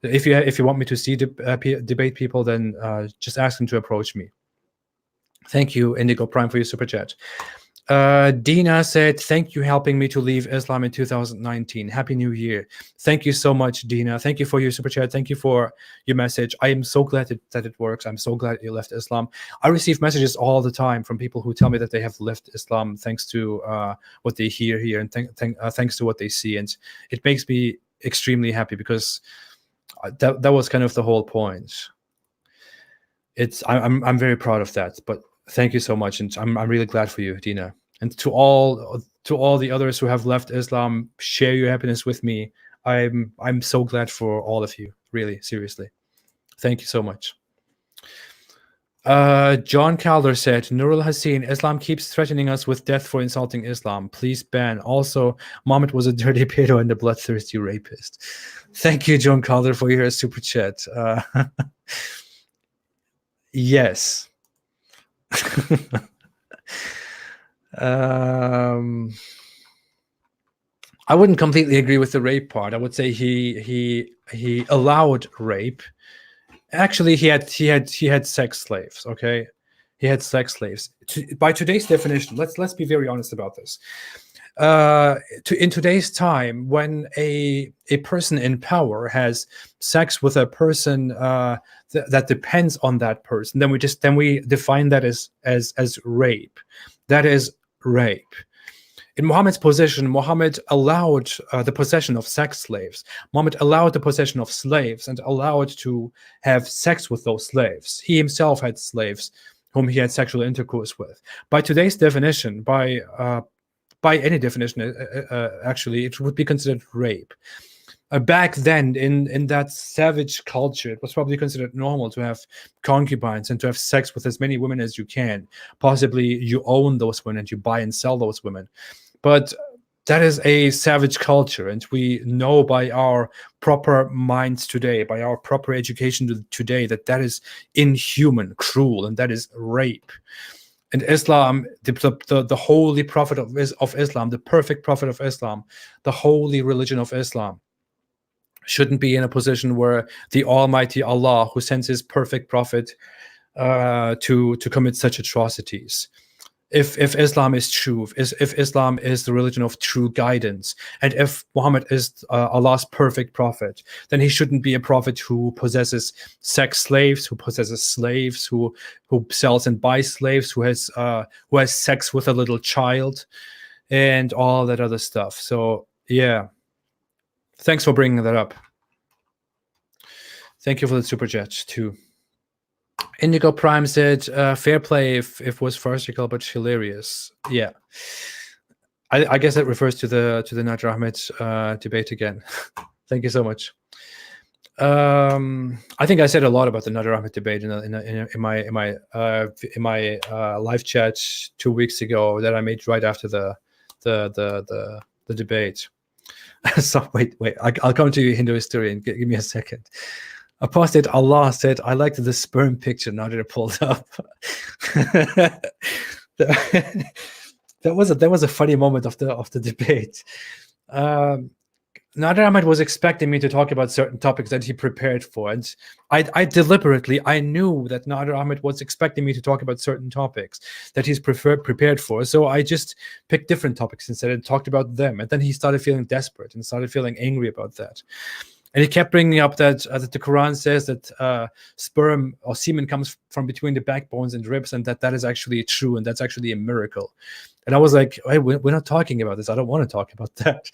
If you want me to see debate people, then just ask them to approach me. Thank you, Indigo Prime, for your super chat. Dina said, "Thank you helping me to leave Islam in 2019. Happy New Year." Thank you so much, Dina. Thank you for your super chat. Thank you for your message. I am so glad that it works. I'm so glad you left Islam. I receive messages all the time from people who tell me that they have left Islam thanks to what they hear here, and thanks to what they see. And it makes me extremely happy, because that was kind of the whole point. I'm very proud of that. But thank you so much, and I'm really glad for you, Dina. And to all the others who have left Islam, share your happiness with me. I'm so glad for all of you, really, seriously. Thank you so much. John Calder said, "Nurul Hassin, Islam keeps threatening us with death for insulting Islam. Please ban. Also, Muhammad was a dirty pedo and a bloodthirsty rapist." Thank you, John Calder, for your super chat. Yes. I wouldn't completely agree with the rape part. I would say he allowed rape. Actually, he had sex slaves. Okay, he had sex slaves. By today's definition, let's be very honest about this. In today's time, when a person in power has sex with a person that depends on that person, then we define that as rape. That is rape. In Muhammad's position, Muhammad allowed the possession of sex slaves. Muhammad allowed the possession of slaves and allowed to have sex with those slaves. He himself had slaves whom he had sexual intercourse with. By today's definition, by any definition, actually, it would be considered rape. Back then, in that savage culture, it was probably considered normal to have concubines and to have sex with as many women as you can. Possibly you own those women and you buy and sell those women. But that is a savage culture, and we know by our proper minds today, by our proper education today, that that is inhuman, cruel, and that is rape. And Islam, the holy prophet of Islam, the perfect prophet of Islam, the holy religion of Islam, shouldn't be in a position where the Almighty Allah, who sends His perfect prophet to commit such atrocities. If Islam is true, if Islam is the religion of true guidance, and if Muhammad is Allah's perfect prophet, then he shouldn't be a prophet who possesses sex slaves, who possesses slaves, who sells and buys slaves, who has sex with a little child, and all that other stuff. So yeah, thanks for bringing that up. Thank you for the super chat too. Indigo Prime said, fair play if was farcical but hilarious. Yeah. I guess that refers to the Nader Ahmed debate again. Thank you so much. I think I said a lot about the Nader Ahmed debate in my live chat 2 weeks ago that I made right after the debate. So wait, I'll come to you, Hindu historian. Give me a second. Apostate Allah said, I liked the sperm picture Nader pulled up. that was a funny moment of the debate. Nader Ahmed was expecting me to talk about certain topics that he prepared for, and I deliberately, I knew that Nader Ahmed was expecting me to talk about certain topics that he's prepared for, so I just picked different topics instead and talked about them, and then he started feeling desperate and started feeling angry about that. And he kept bringing up that the Quran says that sperm or semen comes from between the backbones and ribs, and that is actually true, and that's actually a miracle. And I was like, hey, we're not talking about this. I don't want to talk about that.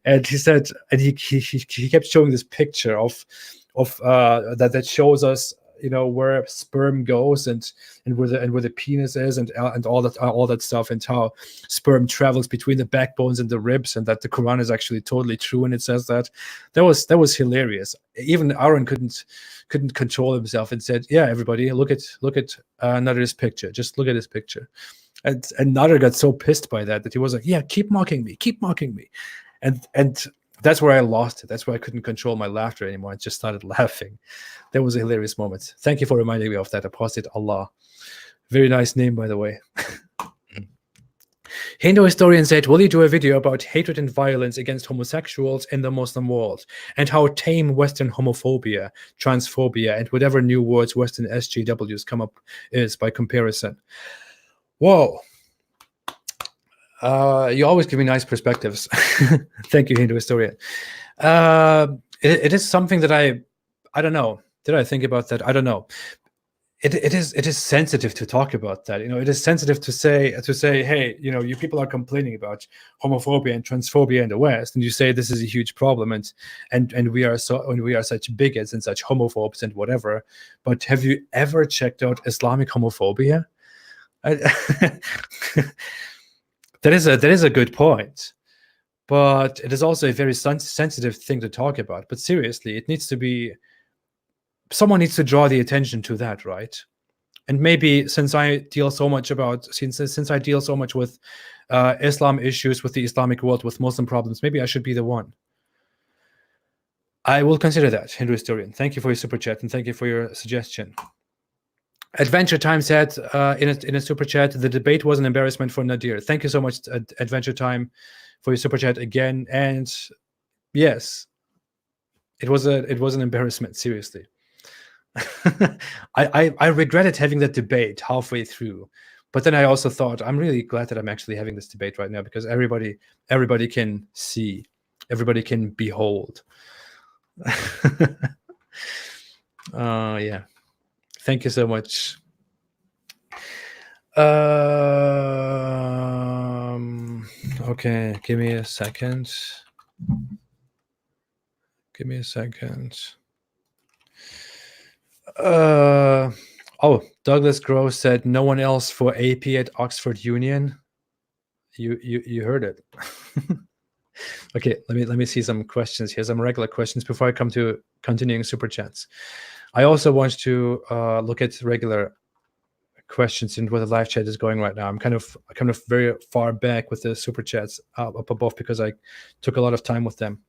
And he said, and he kept showing this picture of that shows us, you know, where sperm goes and where the penis is and all that stuff, and how sperm travels between the backbones and the ribs, and that the Quran is actually totally true, and it says that. That was hilarious. Even Aaron couldn't control himself and said, yeah, everybody look at Nader's picture. Just look at his picture. And Nader got so pissed by that he was like, yeah, keep mocking me. And that's where I lost it. That's where I couldn't control my laughter anymore. I just started laughing. That was a hilarious moment. Thank you for reminding me of that, Apostate Allah. Very nice name, by the way. Hindu historian said, will you do a video about hatred and violence against homosexuals in the Muslim world, and how tame Western homophobia, transphobia, and whatever new words Western SJWs come up is by comparison? Whoa. You always give me nice perspectives. Thank you, Hindu historian. It is something that I don't know. Did I think about that? I don't know. It is sensitive to talk about that. You know, it is sensitive to say, hey, you know, you people are complaining about homophobia and transphobia in the West, and you say this is a huge problem, and we are such bigots and such homophobes and whatever. But have you ever checked out Islamic homophobia? That is a good point, but it is also a very sensitive thing to talk about. But seriously, it needs to be, someone needs to draw the attention to that, right? And maybe since I deal so much with Islam issues, with the Islamic world, with Muslim problems, maybe I should be the one. I will consider that, Hindu historian. Thank you for your super chat, and thank you for your suggestion. Adventure Time said in a super chat, the debate was an embarrassment for Nadir. Thank you so much, Adventure Time, for your super chat again. And yes, it was an embarrassment, seriously. I regretted having that debate halfway through, but then I also thought, I'm really glad that I'm actually having this debate right now, because everybody can see, everybody can behold. Yeah. Thank you so much. Okay, give me a second. Douglas Gross said, no one else for AP at Oxford Union. You heard it. Okay, let me see some questions here, some regular questions before I come to continuing super chats. I also want to look at regular questions and where the live chat is going right now. I'm kind of very far back with the super chats up above because I took a lot of time with them.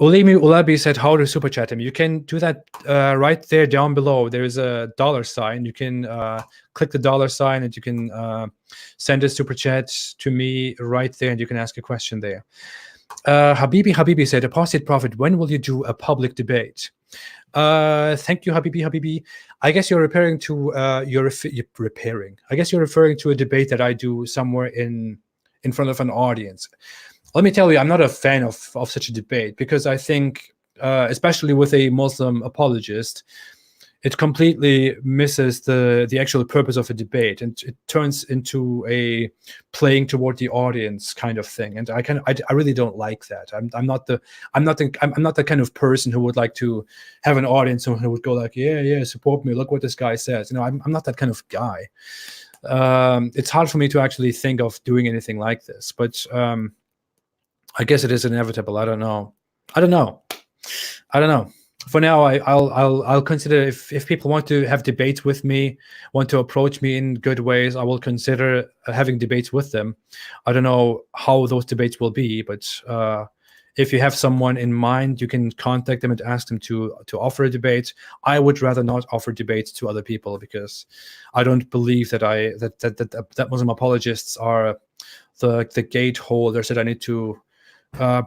Ulimi Ulabi said how to super chat him. You can do that right there down below. There is a $sign. You can click the $sign and you can send a super chat to me right there, and you can ask a question there. Habibi said, Apostate Prophet, when will you do a public debate? Thank you, Habibi. I guess you're referring to I guess you're referring to a debate that I do somewhere in front of an audience. Let me tell you, I'm not a fan of such a debate because I think, especially with a Muslim apologist, it completely misses the actual purpose of a debate, and it turns into a playing toward the audience kind of thing. And I really don't like that. I'm not the kind of person who would like to have an audience who would go like, yeah, support me. Look what this guy says. I'm not that kind of guy. It's hard for me to actually think of doing anything like this, but I guess it is inevitable. I don't know. For now, I'll consider if people want to have debates with me, want to approach me in good ways, I will consider having debates with them. I don't know how those debates will be, but if you have someone in mind, you can contact them and ask them to offer a debate. I would rather not offer debates to other people because I don't believe that that Muslim apologists are the gate holders that I need to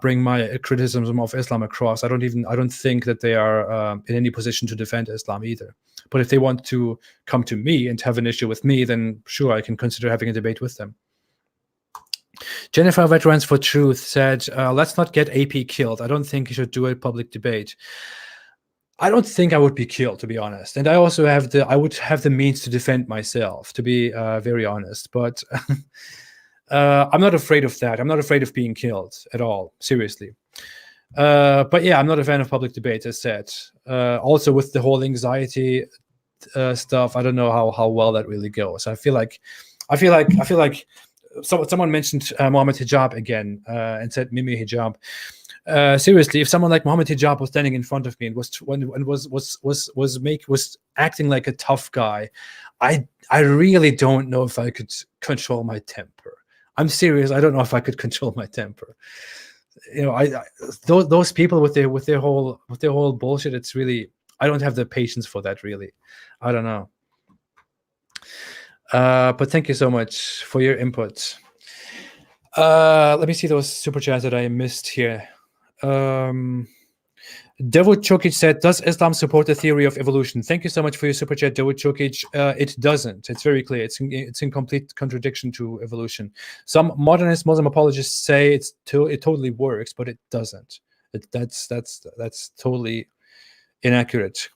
bring my criticism of Islam across. I don't think that they are in any position to defend Islam either. But if they want to come to me and have an issue with me, then sure, I can consider having a debate with them. Jennifer Veterans for Truth said, let's not get AP killed. I don't think you should do a public debate. I don't think I would be killed, to be honest. And I also I would have the means to defend myself, to be very honest. But I'm not afraid of that. I'm not afraid of being killed at all, seriously. But yeah, I'm not a fan of public debate, as said. Also, with the whole anxiety stuff, I don't know how well that really goes. I feel like someone mentioned Mohammed Hijab again and said Mimi Hijab. Seriously, if someone like Mohammed Hijab was standing in front of me and was acting like a tough guy, I really don't know if I could control my temper. I'm serious. I don't know if I could control my temper. Those people with their whole bullshit. It's really, I don't have the patience for that. Really, I don't know. But thank you so much for your input. Let me see those super chats that I missed here. David Chokic said, does Islam support the theory of evolution? Thank you so much for your super chat, David Chokic. It doesn't. It's very clear. It's in complete contradiction to evolution. Some modernist Muslim apologists say it totally works, but it doesn't. That's totally inaccurate.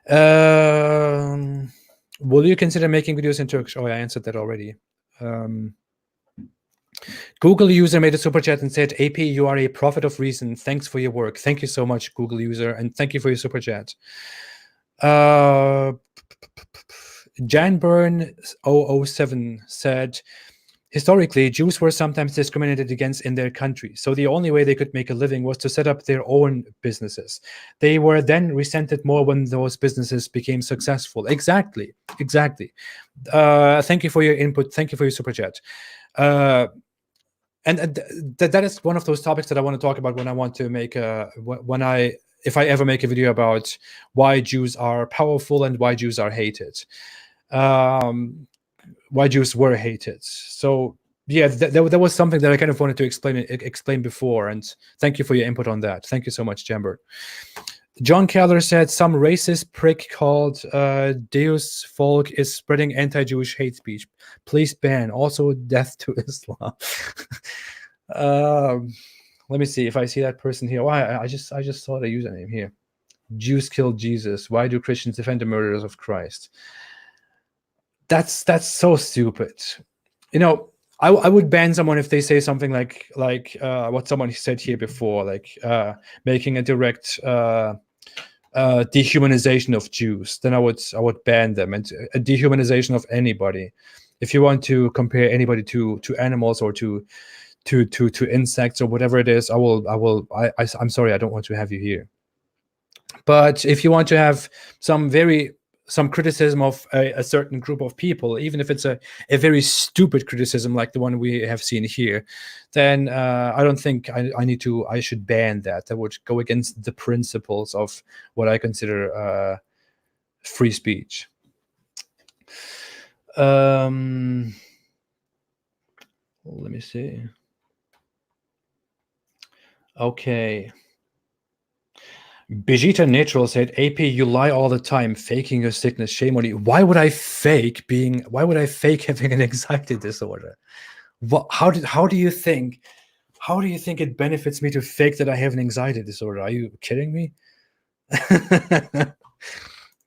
Will you consider making videos in Turkish? Oh, I answered that already. Google user made a super chat and said, AP, you are a prophet of reason. Thanks for your work. Thank you so much, Google user, and thank you for your super chat. Janburn 007 said, historically, Jews were sometimes discriminated against in their country, so the only way they could make a living was to set up their own businesses. They were then resented more when those businesses became successful. Exactly. Thank you for your input. Thank you for your super chat. And that is one of those topics that I want to talk about when I want to make if I ever make a video about why Jews are powerful and why Jews are hated, why Jews were hated. So yeah, that was something that I kind of wanted to explain before, and thank you for your input on that. Thank you so much, Jamber. John Keller said some racist prick called Deus Folk is spreading anti-Jewish hate speech. Please ban. Also, death to Islam. Let me see if I see that person here. Why? I just saw the username here. Jews killed Jesus. Why do Christians defend the murderers of Christ? That's so stupid. I would ban someone if they say something like what someone said here before, like making a direct dehumanization of Jews. Then I would ban them, and a dehumanization of anybody. If you want to compare anybody to animals or to to insects or whatever it is, I'm sorry, I don't want to have you here. But if you want to have some criticism of a certain group of people, even if it's a very stupid criticism like the one we have seen here, then I don't think I should ban that. That would go against the principles of what I consider free speech. Let me see. Okay. Vegeta Natural said, AP, you lie all the time, faking your sickness. Shame on you. Why would I fake having an anxiety disorder? How do you think it benefits me to fake that I have an anxiety disorder? Are you kidding me?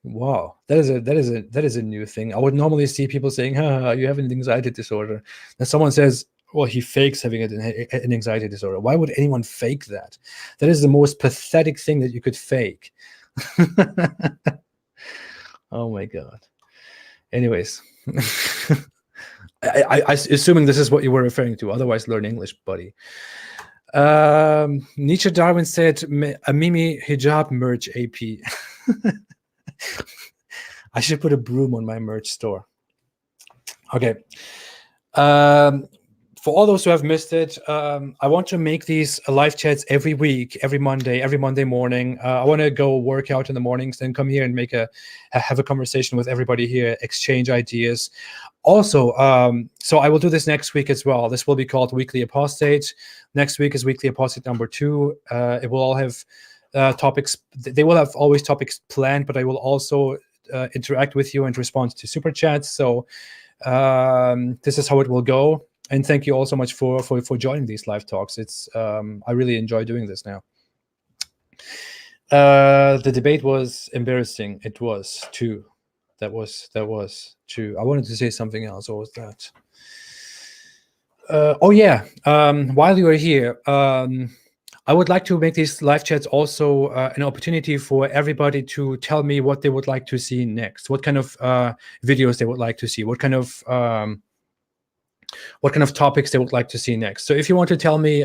Wow, that is a new thing. I would normally see people saying, you have an anxiety disorder. And someone says, well, he fakes having an anxiety disorder. Why would anyone fake that? That is the most pathetic thing that you could fake. Oh my God. Anyways, I assuming this is what you were referring to. Otherwise, learn English, buddy. Nietzsche Darwin said, a Mimi hijab merch AP. I should put a broom on my merch store. Okay. For all those who have missed it, I want to make these live chats every week, every Monday morning. I want to go work out in the mornings, then come here and have a conversation with everybody here, exchange ideas. Also, so I will do this next week as well. This will be called Weekly Apostate. Next week is Weekly Apostate number 2. It will all have topics. They will have always topics planned, but I will also interact with you and respond to super chats. So this is how it will go. And thank you all so much for joining these live talks. It's I really enjoy doing this now. The debate was embarrassing. It was too. That was true. I wanted to say something else. What was that? Oh yeah. While you are here, I would like to make these live chats also an opportunity for everybody to tell me what they would like to see next. What kind of videos they would like to see. What kind of topics they would like to see next. So if you want to tell me,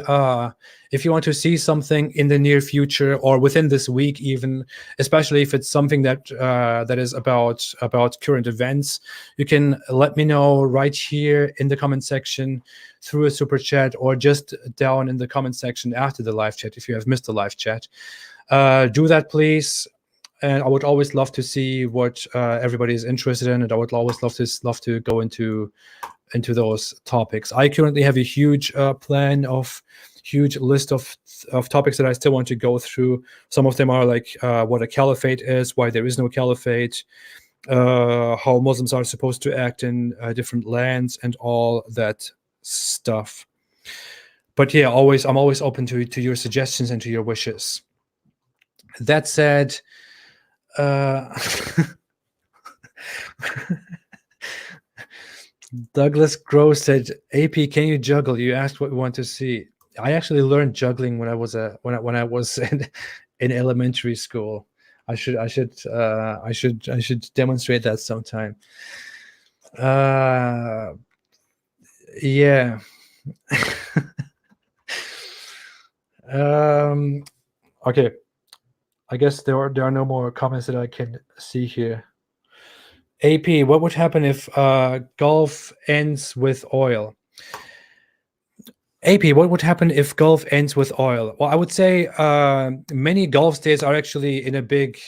if you want to see something in the near future or within this week even, especially if it's something that that is about current events, you can let me know right here in the comment section through a super chat or just down in the comment section after the live chat if you have missed the live chat. Do that, please. And I would always love to see what everybody is interested in, and I would always love to go into those topics. I currently have a huge huge list of topics that I still want to go through. Some of them are like what a caliphate is, why there is no caliphate, how Muslims are supposed to act in different lands, and all that stuff. But yeah, I'm always open to your suggestions and to your wishes. That said, Douglas Gross said, "AP, can you juggle? You asked what we want to see." I actually learned juggling when I was in elementary school. I should demonstrate that sometime. Yeah. Okay. I guess there are no more comments that I can see here. AP, what would happen if Gulf ends with oil? AP, what would happen if Gulf ends with oil? Well, I would say many Gulf states are actually in a big.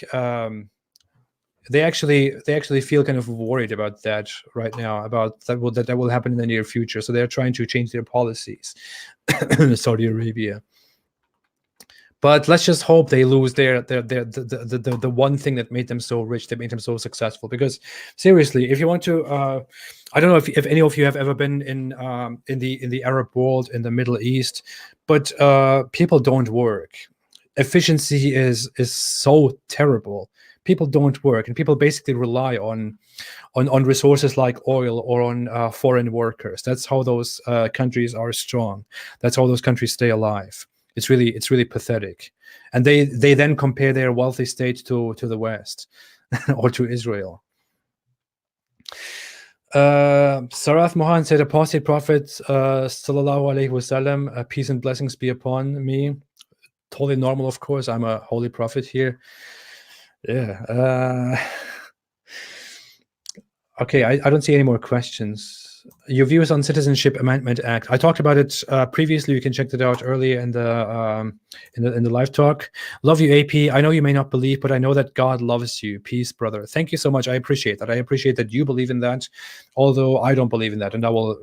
They actually feel kind of worried about that right now, about that will happen in the near future. So they're trying to change their policies. Saudi Arabia. But let's just hope they lose the one thing that made them so rich, that made them so successful. Because seriously, if you want to, I don't know if any of you have ever been in the Arab world, in the Middle East, but people don't work. Efficiency is so terrible. People don't work, and people basically rely on resources like oil or on foreign workers. That's how those countries are strong. That's how those countries stay alive. It's really pathetic, and they then compare their wealthy state to the West or to Israel. Sarath Mohan said, Apostate Prophet, Sallallahu Alaihi Wasallam, peace and blessings be upon me. Totally normal, of course. I'm a holy prophet here. Yeah. Okay, I don't see any more questions. Your views on Citizenship Amendment Act. I talked about it previously. You can check that out earlier in the live talk. Love you, AP. I know you may not believe, but I know that God loves you. Peace, brother. Thank you so much. I appreciate that. I appreciate that you believe in that, although I don't believe in that, and I will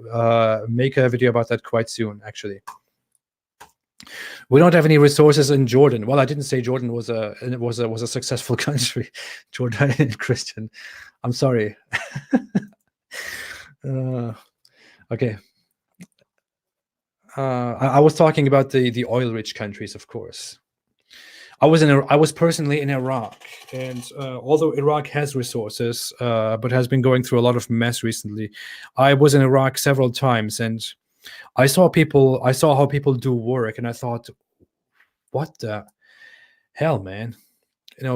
make a video about that quite soon, actually. We don't have any resources in Jordan. Well, I didn't say Jordan was a successful country. Jordan and Christian. I'm sorry. Okay. I was talking about the oil-rich countries, of course. I was personally in Iraq, and although Iraq has resources, but has been going through a lot of mess recently, I was in Iraq several times, and I saw how people do work, and I thought, what the hell, man?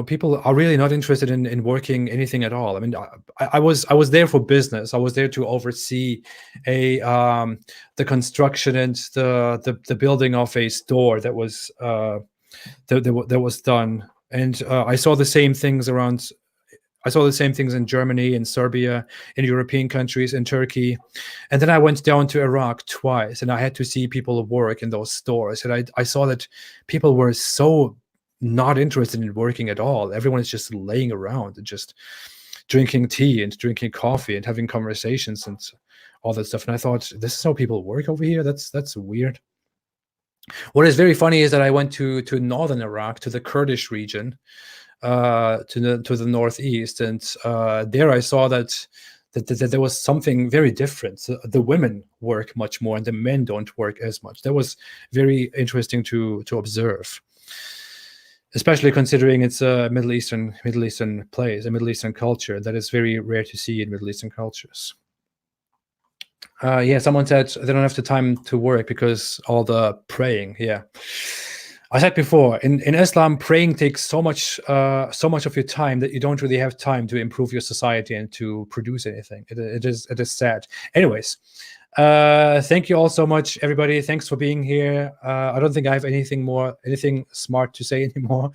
People are really not interested in working anything at all. I mean, I was there for business. I was there to oversee the construction and the building of a store that was that was done, and I saw the same things around. I saw the same things in Germany, in Serbia, in European countries, in Turkey. And then I went down to Iraq twice, and I had to see people work in those stores. And I saw that people were so not interested in working at all. Everyone is just laying around and just drinking tea and drinking coffee and having conversations and all that stuff. And I thought, this is how people work over here? That's weird. What is very funny is that I went to northern Iraq, to the Kurdish region, to the northeast, and there I saw that there was something very different. So the women work much more, and the men don't work as much. That was very interesting to observe, especially considering it's a Middle Eastern place, a Middle Eastern culture that is very rare to see in Middle Eastern cultures. Yeah, someone said they don't have the time to work because all the praying. Yeah. I said before, in Islam, praying takes so much of your time that you don't really have time to improve your society and to produce anything. It is sad. Anyways, thank you all so much, everybody. Thanks for being here. I don't think I have anything smart to say anymore.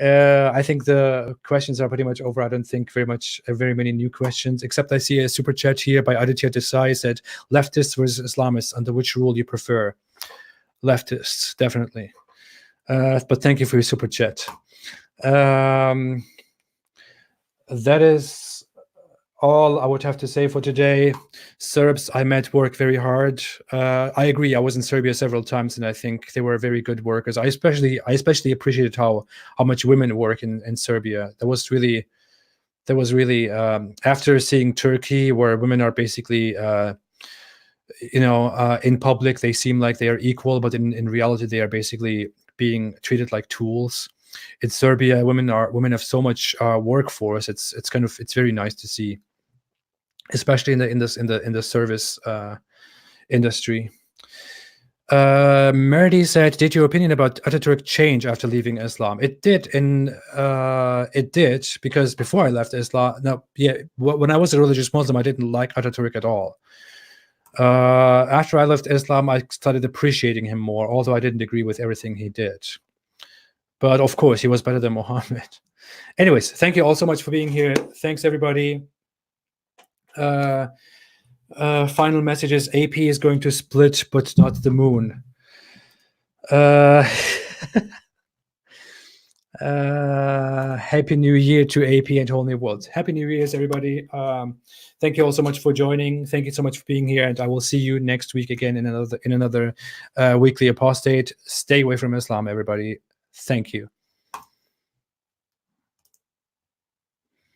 I think the questions are pretty much over. I don't think very many new questions, except I see a super chat here by Aditya Desai said, leftists versus Islamists, under which rule you prefer? Leftists, definitely. But thank you for your super chat. That is all I would have to say for today. Serbs I met work very hard. I agree. I was in Serbia several times, and I think they were very good workers. I especially appreciated how much women work in Serbia. That was really after seeing Turkey, where women are basically in public they seem like they are equal, but in reality they are basically being treated like tools. In Serbia, women have so much workforce. It's very nice to see, especially in the service industry. Merdi said, "Did your opinion about Ataturk change after leaving Islam?" It did, because before I left Islam, when I was a religious Muslim, I didn't like Ataturk at all. After I left Islam, I started appreciating him more, although I didn't agree with everything he did. But of course, he was better than Muhammad. Anyways, thank you all so much for being here. Thanks, everybody. Final messages. AP is going to split, but not the moon. Happy New Year to AP and whole new world. Happy New Year's, everybody. Thank you all so much for joining. Thank you so much for being here, and I will see you next week again in another weekly Apostate. Stay away from Islam, everybody. Thank you.